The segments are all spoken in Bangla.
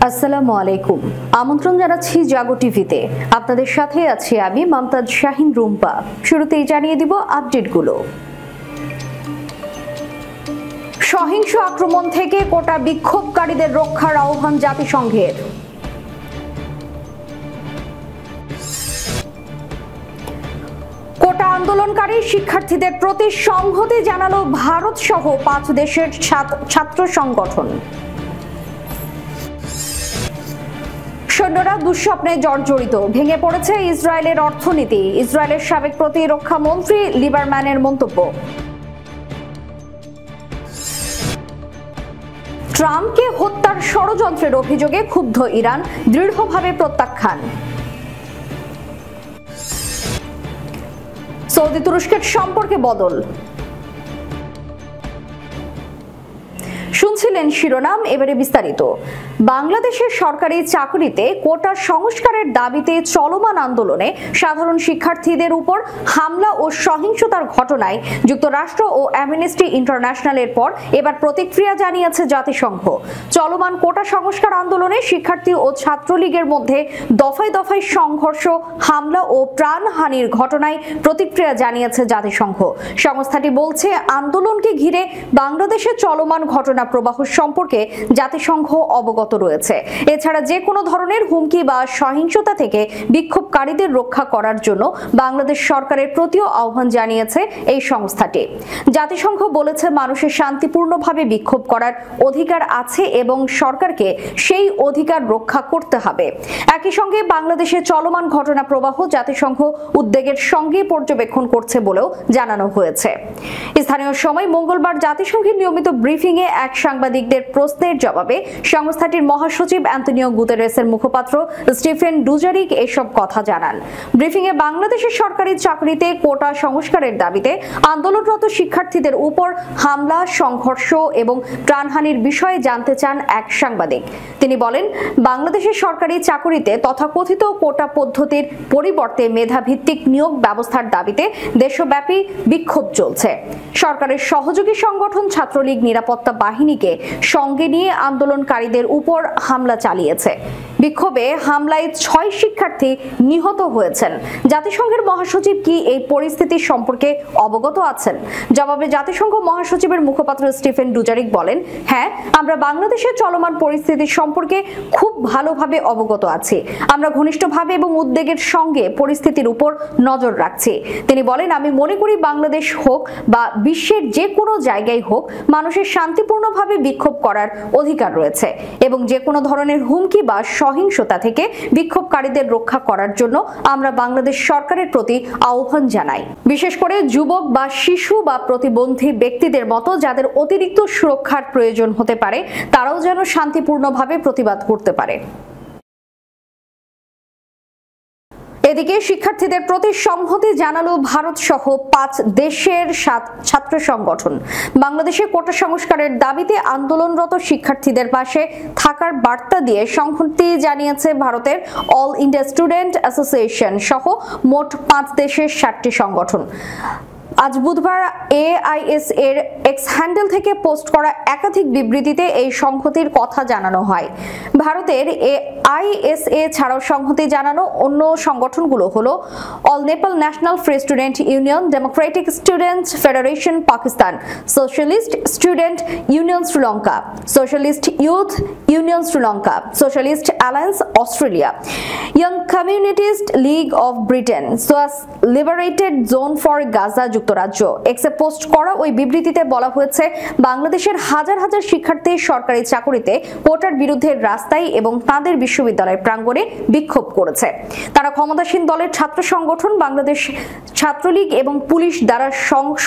আসসালামু আলাইকুম। আমন্ত্রণ জানাচ্ছি জাগো টিভিতে। আপনাদের সাথে আছি আমি মমতাজ শাহিন রুম্পা। শুরুতেই জানিয়ে দিব আপডেটগুলো। সহিংস আক্রমণ থেকে কোটা বিক্ষোভকারীদের রক্ষার আহ্বান জাতিসংঘের। কোটা আন্দোলনকারী শিক্ষার্থীদের প্রতি সংহতি জানালো ভারত সহ 5 দেশের ছাত্র সংগঠন। সৈন্যরা দুঃস্বপ্নে জর্জরিত, ভেঙে পড়েছে ইসরায়েলের অর্থনীতি। ইসরায়েলের সাবেক প্রতিরক্ষা মন্ত্রী লিবারম্যানের মন্তব্য। ট্রাম্পকে হত্যার ষড়যন্ত্রের অভিযোগে ক্ষুব্ধ ইরান, দৃঢ়ভাবে প্রত্যাখ্যান। সৌদি তুরস্কের সম্পর্কে বদল। শুনছিলেন শিরোনাম, এবারে বিস্তারিত। বাংলাদেশের সরকারি চাকরিতে কোটা সংস্কারের দাবিতে চলমান আন্দোলনে সাধারণ শিক্ষার্থীদের উপর হামলা ও সহিংসতার ঘটনায় যুক্তরাষ্ট্র ও অ্যামনেস্টি ইন্টারন্যাশনালের পর এবার প্রতিক্রিয়া জানিয়েছে জাতিসংঘ। চলমান কোটা সংস্কার আন্দোলনে শিক্ষার্থী ও ছাত্রলীগের মধ্যে দফায় দফায় সংঘর্ষ, হামলা ও প্রাণহানির ঘটনায় প্রতিক্রিয়া জানিয়েছে জাতিসংঘ। সংস্থাটি বলছে, আন্দোলনকে ঘিরে বাংলাদেশে চলমান ঘটনা প্রবাহ সম্পর্কে জাতিসংঘ অবগত রয়েছে। এছাড়া যে কোনো ধরনের হুমকি বা সহিংসতা থেকে বিক্ষোভকারীদের রক্ষা করার জন্য বাংলাদেশ সরকারের প্রতিও আহ্বান জানিয়েছে এই সংস্থাটি। জাতিসংঘ বলেছে, মানুষের শান্তিপূর্ণভাবে বিক্ষোভ করার অধিকার আছে এবং সরকারকে সেই অধিকার রক্ষা করতে হবে। একই সঙ্গে বাংলাদেশে চলমান ঘটনা প্রবাহ জাতিসংঘ উদ্বেগের সঙ্গে পর্যবেক্ষণ করছে বলেও জানানো হয়েছে। স্থানীয় সময় মঙ্গলবার জাতিসংঘের নিয়মিত ব্রিফিংয়ে এক সাংবাদিকদের প্রশ্নের জবাবে সংস্থাটির মহাসচিব অ্যান্তনিও গুতেরেসের মুখপাত্র স্টিফেন ডুজারিক এসব কথা জানান। ব্রিফিংয়ে বাংলাদেশের সরকারি চাকরিতে কোটা সংস্কারের দাবিতে আন্দোলনরত শিক্ষার্থীদের উপর হামলা, সংঘর্ষ এবং প্রাণহানির বিষয়ে জানতে চান এক সাংবাদিক। তিনি বলেন, বাংলাদেশের সরকারি চাকরিতে তথাকথিত কোটা পদ্ধতির পরিবর্তে মেধাভিত্তিক নিয়োগ ব্যবস্থার দাবিতে দেশব্যাপী বিক্ষোভ চলছে। সরকারের সহযোগী সংগঠন ছাত্রলীগ নিরাপত্তা বাহিনীকে সঙ্গে নিয়ে আন্দোলনকারীদের উপর হামলা চালিয়েছে। বিক্ষোভে হামলায় 6 শিক্ষার্থী নিহত হয়েছেন। জাতিসংঘের মহাসচিব কি এই পরিস্থিতি সম্পর্কে অবগত আছেন? জবাবে জাতিসংঘ মহাসচিবের মুখপাত্র স্টিফেন ডুজারিক বলেন, হ্যাঁ, আমরা বাংলাদেশের চলমান পরিস্থিতি সম্পর্কে খুব ভালোভাবে অবগত আছি। আমরা ঘনিষ্ঠভাবে এবং উদ্বেগের সঙ্গে পরিস্থিতির উপর নজর রাখছি। তিনি বলেন, আমি মনে করি বাংলাদেশ হোক বা বিশ্বের যে কোনো জায়গায় হোক, মানুষের শান্তিপূর্ণভাবে বিক্ষোভ করার অধিকার রয়েছে এবং যে কোনো ধরনের হুমকি বা সহিংসতা থেকে বিক্ষোভকারীদের রক্ষা করার জন্য আমরা বাংলাদেশ সরকারের প্রতি আহ্বান জানাই। বিশেষ করে যুবক বা শিশু বা প্রতিবন্ধী ব্যক্তিদের মতো যাদের অতিরিক্ত সুরক্ষার প্রয়োজন হতে পারে, তারাও যেন শান্তিপূর্ণভাবে প্রতিবাদ করতে পারে। এদিকে শিক্ষার্থীদের প্রতি সংহতি জানালো ভারত সহ 5 দেশের ছাত্র সংগঠন। বাংলাদেশে কোটা সংস্কারের দাবিতে আন্দোলনরত শিক্ষার্থীদের পাশে থাকার বার্তা দিয়ে সংহতি জানিয়েছে ভারতের অল ইন্ডিয়া স্টুডেন্ট অ্যাসোসিয়েশন সহ মোট 5 দেশের 7টি সংগঠন। আজ বুধবার AIS এর এক্স হ্যান্ডেল থেকে পোস্ট করা একাধিক বিবৃতিতে এই সংহতির কথা জানানো হয়। ভারতের AISA ছাড়াও সংহতি জানানো অন্য সংগঠনগুলো হলো All Nepal National Free Student Union, Democratic Student Federation Pakistan, Socialist Student Union Sri Lanka, Socialist Youth Union Sri Lanka, Socialist Alliance Australia, Young Communist League of Britain, SOAS Liberated Zone for Gaza যুক্তরাজ্য। এক্সে পোস্ট করা ওই বিবৃতিতে বলা হয়েছে, বাংলাদেশের হাজার হাজার শিক্ষার্থী সরকারি চাকরিতে কোটার বিরুদ্ধে রাস্তায় এবং তাদের বিশ্ববিদ্যালয়ের প্রাঙ্গণে বিক্ষোভ করেছে। তারা ক্ষমতাসীন দলের ছাত্র সংগঠন বাংলাদেশ ছাত্রলীগ এবং পুলিশ দ্বারা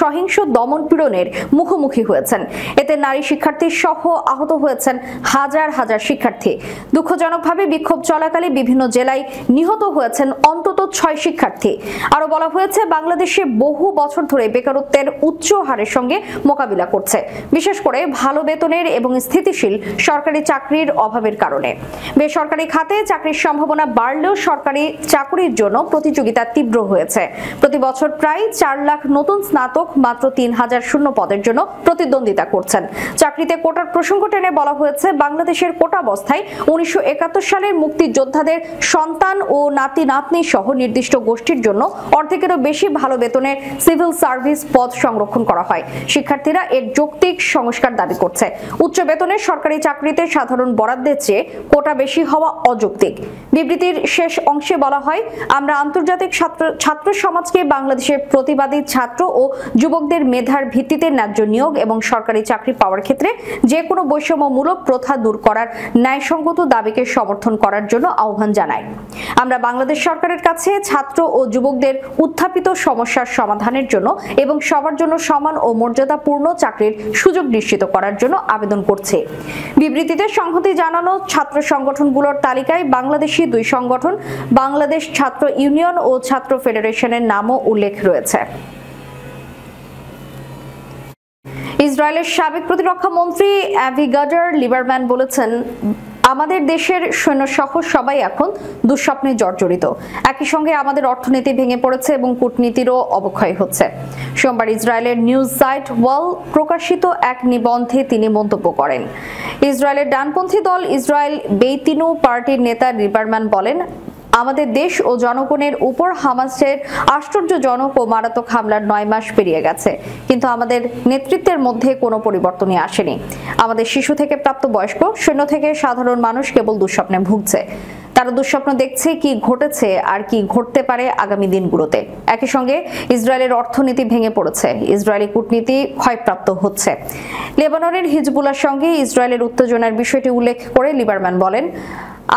সহিংস দমন পীড়নের মুখোমুখি হয়েছেন। এতে নারী শিক্ষার্থী সহ আহত হয়েছেন হাজার হাজার শিক্ষার্থী। দুঃখজনকভাবে বিক্ষোভ চলাকালে বিভিন্ন জেলায় নিহত হয়েছেন অন্তত 6 শিক্ষার্থী। আরো বলা হয়েছে, বাংলাদেশে বহু বছর ধরে বেকারত্বের উচ্চ হারের সঙ্গে মোকাবিলা করছে, বিশেষ করে ভালো বেতনের এবং স্থিতিশীল সরকারি চাকরির অভাবের কারণে। বেসরকারি খাতে চাকরির সম্ভাবনা বাড়লেও সরকারি চাকরির জন্য প্রতিযোগিতা তীব্র হয়েছে। প্রতি বছর প্রায় 4 লাখ নতুন স্নাতক মাত্র 3000 শূন্য পদের জন্য প্রতিদ্বন্দ্বিতা করছেন। চাকরিতে কোটার প্রসঙ্গ টেনে বলা হয়েছে, বাংলাদেশের কোটা অবস্থায় 1971 সালের মুক্তিযোদ্ধাদের সন্তান ও নাতি নাতনি সহ নির্দিষ্ট গোষ্ঠীর জন্য অর্ধেকেরও বেশি ভালো বেতনের সিভিল সার্ভিস পদ সংরক্ষণ করা হয়। শিক্ষার্থীরা এর যৌক্তিক সংস্কার দাবি করছে। উচ্চ বেতনের সরকারি চাকরিতে সাধারণ বরাদ্দের চেয়ে কোটা বেশি হওয়া অযৌক্তিক। বিবৃতির শেষ অংশে বলা হয়, আমরা আন্তর্জাতিক ছাত্র সমাজকে বাংলাদেশের প্রতিবাদী ছাত্র ও যুবকদের মেধার ভিত্তিতে ন্যায্য নিয়োগ এবং সরকারি চাকরি পাওয়ার ক্ষেত্রে যে কোনো বৈষম্যমূলক প্রথা দূর করার ন্যায়সঙ্গত দাবিকে সমর্থন করার জন্য আহ্বান জানাই। আমরা বাংলাদেশ সরকারের কাছে ছাত্র ও যুবকদের উত্থাপিত সমস্যার সমাধানের জন্য এবং সবার জন্য সমান ও মর্যাদাপূর্ণ চাকরির সুযোগ নিশ্চিত করার জন্য আবেদন করছি। বিবৃতিতে সংহতি জানানো ছাত্র সংগঠনগুলোর তালিকায় বাংলাদেশি 2 সংগঠন, বাংলাদেশ ছাত্র ইউনিয়ন ও ছাত্র ফেডারেশনের নামও উল্লেখ রয়েছে। ইসরায়েলের সাবেক প্রতিরক্ষা মন্ত্রী অ্যাভিগাডার লিবারম্যান বলেছেন, আমাদের দেশের সৈন্যসহ সবাই এখন দুঃস্বপ্নে জর্জরিত। একই সঙ্গে আমাদের অর্থনীতি ভেঙে পড়েছে এবং কূটনীতিরও অবক্ষয় হচ্ছে। সোমবার ইসরায়েলের নিউজ সাইট ওয়াল প্রকাশিত এক নিবন্ধে তিনি মন্তব্য করেন। ইসরায়েলের ডানপন্থী দল ইসরায়েল বেইতিনু পার্টির নেতা লিবারম্যান বলেন, আমাদের দেশ ও জনগণের উপর হামাসের আশ্চর্যজনক ও মারাত্মক হামলার 9 মাস পেরিয়ে গেছে, কিন্তু আমাদের নেতৃত্বের মধ্যে কোনো পরিবর্তনই আসেনি। আমাদের শিশু থেকে প্রাপ্তবয়স্ক, সৈন্য থেকে সাধারণ মানুষ কেবল দুঃস্বপ্নে ভুগছে। তারা দুঃস্বপ্ন দেখছে কি ঘটেছে আর কি ঘটতে পারে আগামী দিনগুলোতে। একই সঙ্গে ইসরায়েলের অর্থনীতি ভেঙে পড়েছে, ইসরায়েলি কূটনীতি ক্ষয়প্রাপ্ত হচ্ছে। লেবাননের হিজবুল্লাহর সঙ্গে ইসরায়েলের উত্তেজনার বিষয়টি উল্লেখ করে লিবারম্যান বলেন,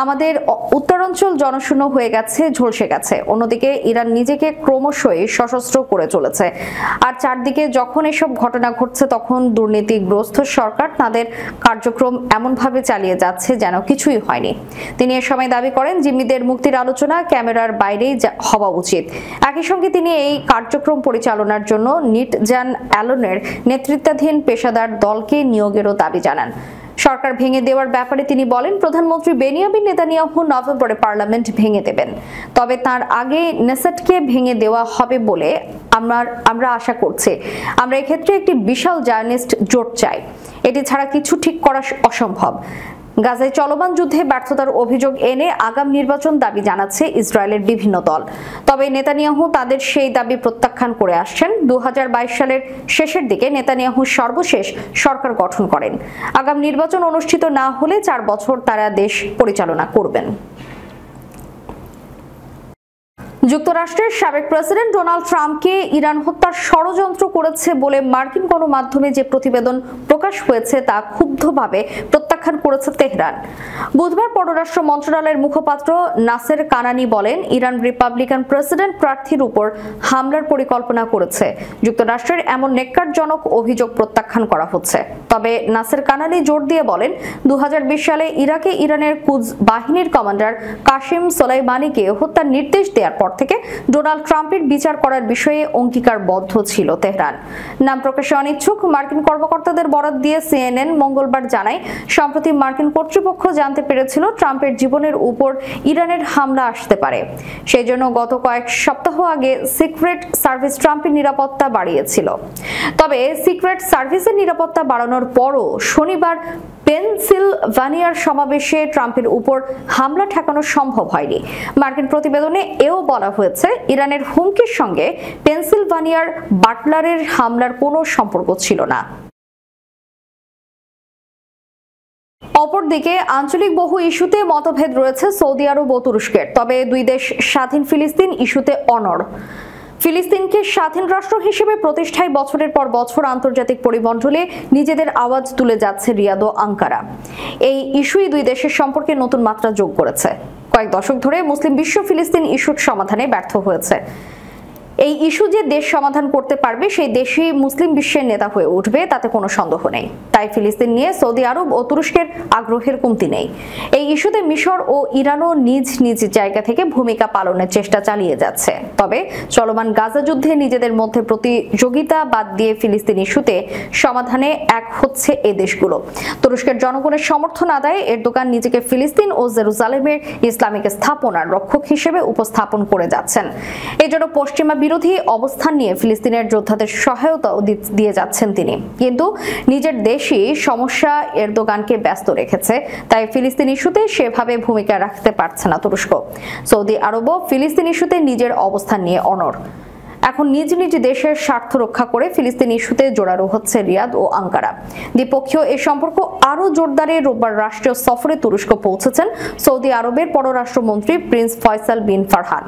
আমাদের উত্তরাঞ্চল জনশূন্য হয়ে গেছে, ঝলসে গেছে। অন্যদিকে ইরান নিজেকে ক্রমশই সশস্ত্র করে চলেছে। আর চারদিকে যখন এসব ঘটনা ঘটছে, তখন দুর্নীতিগ্রস্ত সরকার তাদের কার্যক্রম এমনভাবে চালিয়ে যাচ্ছে যেন কিছুই হয়নি। তিনি এ সময় দাবি করেন, জিম্মিদের মুক্তির আলোচনা ক্যামেরার বাইরেই হওয়া উচিত। একই সঙ্গে তিনি এই কার্যক্রম পরিচালনার জন্য নিটজান অ্যালোনের নেতৃত্বাধীন পেশাদার দলকে নিয়োগেরও দাবি জানান। সরকার ভেঙে দেওয়ার ব্যাপারে তিনি বলেন, প্রধানমন্ত্রী বেনিয়ামিন নেতানিয়াহু নভেম্বরে পার্লামেন্ট ভেঙে দেবেন, তবে তার আগে নেসেটকে ভেঙে দেওয়া হবে বলে আমরা আশা করছি। আমরা এক্ষেত্রে একটি বিশাল জায়নিস্ট জোট চাই। এটি ছাড়া কিছু ঠিক করা অসম্ভব। গাজায় চলমান যুদ্ধে ব্যর্থতার অভিযোগ এনে আগাম নির্বাচন দাবি জানাচ্ছে ইসরায়েলের বিভিন্ন দল। তবে নেতানিয়াহু তাদের সেই দাবি প্রত্যাখ্যান করে আসছেন। 2022 সালের শেষের দিকে নেতানিয়াহু সর্বশেষ সরকার গঠন করেন। আগাম নির্বাচন অনুষ্ঠিত না হলে 4 বছর তারা দেশ পরিচালনা করবেন। যুক্তরাষ্ট্রের সাবেক প্রেসিডেন্ট ডোনাল্ড ট্রাম্পকে ইরান হত্যার ষড়যন্ত্র করেছে বলে মার্কিন গণমাধ্যমে যে প্রতিবেদন প্রকাশ হয়েছে তা ক্ষুব্ধভাবে প্রত্যাখ্যান করেছে তেহরান। বুধবার পররাষ্ট্র মন্ত্রণালয়ের মুখপাত্র নাসের কানানি বলেন, ইরান রিপাবলিকান প্রেসিডেন্ট প্রার্থীর উপর হামলার পরিকল্পনা করেছে। যুক্তরাষ্ট্রের এমন নেক্কারজনক অভিযোগ প্রত্যাখ্যান করা হচ্ছে। তবে নাসের কানানি জোর দিয়ে বলেন, 2020 সালে ইরাকে ইরানের কুদস বাহিনীর কমান্ডার কাসিম সোলাইমানিকে হত্যার নির্দেশ দেওয়ার পর থেকে ডোনাল্ড ট্রাম্পের বিচার করার বিষয়ে অঙ্গীকারবদ্ধ ছিল তেহরান। নাম প্রকাশে অনিচ্ছুক মার্কিন কর্মকর্তাদের বরাত দিয়ে সিএনএন মঙ্গলবার জানায়, সম্প্রতি মার্কিন কর্তৃপক্ষ জানতে পেরেছিল ট্রাম্পের জীবনের উপর ইরানের হামলা আসতে পারে। সেই জন্য গত কয়েক সপ্তাহ আগে সিক্রেট সার্ভিস ট্রাম্পের নিরাপত্তা বাড়িয়েছিল। তবে সিক্রেট সার্ভিসের নিরাপত্তা বাড়ানোর পরও শনিবার পেনসিলভানিয়ার সমাবেশে ট্রাম্পের উপর হামলা ঠেকানো সম্ভব হয়নি। মার্কিন প্রতিবেদনে এও বলা হয়েছে, ইরানের হুমকির সঙ্গে পেনসিলভানিয়ার বাটলারের হামলার কোনো সম্পর্ক ছিল না। অপরদিকে আঞ্চলিক বহু ইস্যুতে মতভেদ রয়েছে সৌদি আরব ও তুরস্কের। তবে দুই দেশ স্বাধীন ফিলিস্তিন ইস্যুতে অনড়। ফিলিস্তিনকে স্বাধীন রাষ্ট্র হিসেবে প্রতিষ্ঠায় বছরের পর বছর আন্তর্জাতিক পরিমণ্ডলে নিজেদের আওয়াজ তুলে যাচ্ছে রিয়াদ ও আঙ্কারা। এই ইস্যুই দুই দেশের সম্পর্কে নতুন মাত্রা যোগ করেছে। কয়েক দশক ধরে মুসলিম বিশ্ব ফিলিস্তিন ইস্যুর সমাধানে ব্যর্থ হয়েছে। এই ইস্যু যে দেশ সমাধান করতে পারবে সেই দেশই মুসলিম বিশ্বের নেতা হয়ে উঠবে, তাতে কোনো সন্দেহ নেই। তাই ফিলিস্তিন নিয়ে সৌদি আরব ও তুরস্কের আগ্রহের কমতি নেই। এই ইস্যুতে মিশর ও ইরানও নিজ নিজ জায়গা থেকে ভূমিকা পালনের চেষ্টা চালিয়ে যাচ্ছে। তবে চলমান গাজা যুদ্ধে নিজেদের মধ্যে প্রতিযোগিতা বাদ দিয়ে ফিলিস্তিন ইস্যুতে সমাধানে এক হচ্ছে এ দেশগুলো। তুরস্কের জনগণের সমর্থন আদায়ে এরদোগান নিজেকে ফিলিস্তিন ও জেরুজালেমের ইসলামিক স্থাপনার রক্ষক হিসেবে উপস্থাপন করে যাচ্ছেন। এজন্য পশ্চিমা বিরোধী অবস্থান নিয়ে ফিলিস্তিনের যোদ্ধাদের সহায়তাও দিয়ে যাচ্ছেন তিনি। কিন্তু নিজের দেশই সমস্যা এরদোগানকে ব্যস্ত রেখেছে, তাই ফিলিস্তিন ইস্যুতে সেভাবে ভূমিকা রাখতে পারছে না তুরস্ক। সৌদি আরবও ফিলিস্তিন ইস্যুতে নিজের অবস্থান নিয়ে অনড়। এখন নিজ নিজ দেশের স্বার্থ রক্ষা করে ফিলিস্তিন ইস্যুতে জোরালো হচ্ছে রিয়াদ ও আঙ্কারা। দ্বিপক্ষীয় এই সম্পর্ক আরো জোরদারে রোববার রাষ্ট্রীয় সফরে তুরস্ক পৌঁছেছেন সৌদি আরবের পররাষ্ট্রমন্ত্রী প্রিন্স ফয়সাল বিন ফারহান।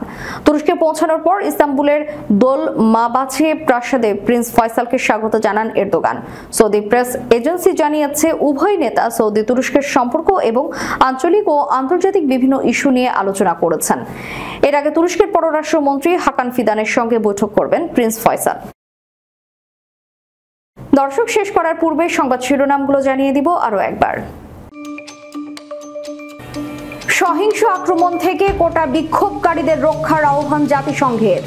তুরস্কে পৌঁছানোর পর ইস্তাম্বুলের দোল মাবাচে প্রাসাদে প্রিন্স ফয়সালকে স্বাগত জানান এরদোগান। সৌদি প্রেস এজেন্সি জানিয়েছে, উভয় নেতা সৌদি তুরস্কের সম্পর্ক এবং আঞ্চলিক ও আন্তর্জাতিক বিভিন্ন ইস্যু নিয়ে আলোচনা করেছেন। এর আগে তুরস্কের পররাষ্ট্রমন্ত্রী হাকান ফিদানের সঙ্গে বৈঠক করবেন প্রিন্স ফয়সাল। দর্শক, শেষ করার পূর্বে সংবাদ শিরোনামগুলো জানিয়ে দিব আরো একবার। সহিংস আক্রমণ থেকে কোটা বিক্ষোভকারীদের রক্ষার আহ্বান জাতিসংঘের।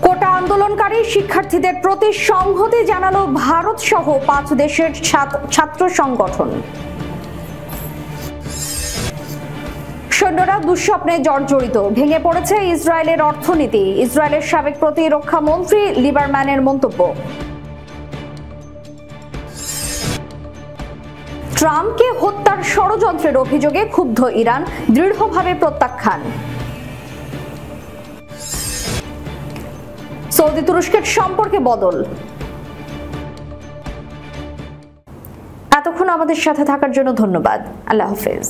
কোটা আন্দোলনকারী শিক্ষার্থীদের প্রতি সংহতি জানালো ভারত সহ 5 দেশের ছাত্র সংগঠন। সৈন্যরা দুঃস্বপ্নে জর্জরিত, ভেঙে পড়েছে ইসরায়েলের অর্থনীতি। ইসরায়েলের সাবেক প্রতিরক্ষা মন্ত্রী লিবারম্যানের মন্তব্য। ট্রাম্পকে হত্যার ষড়যন্ত্রের অভিযোগে ক্ষুব্ধ ইরান, দৃঢ়ভাবে প্রত্যাখ্যান। সৌদি তুরস্কের সম্পর্কে বদল। এতক্ষণ আমাদের সাথে থাকার জন্য ধন্যবাদ। আল্লাহ হাফেজ।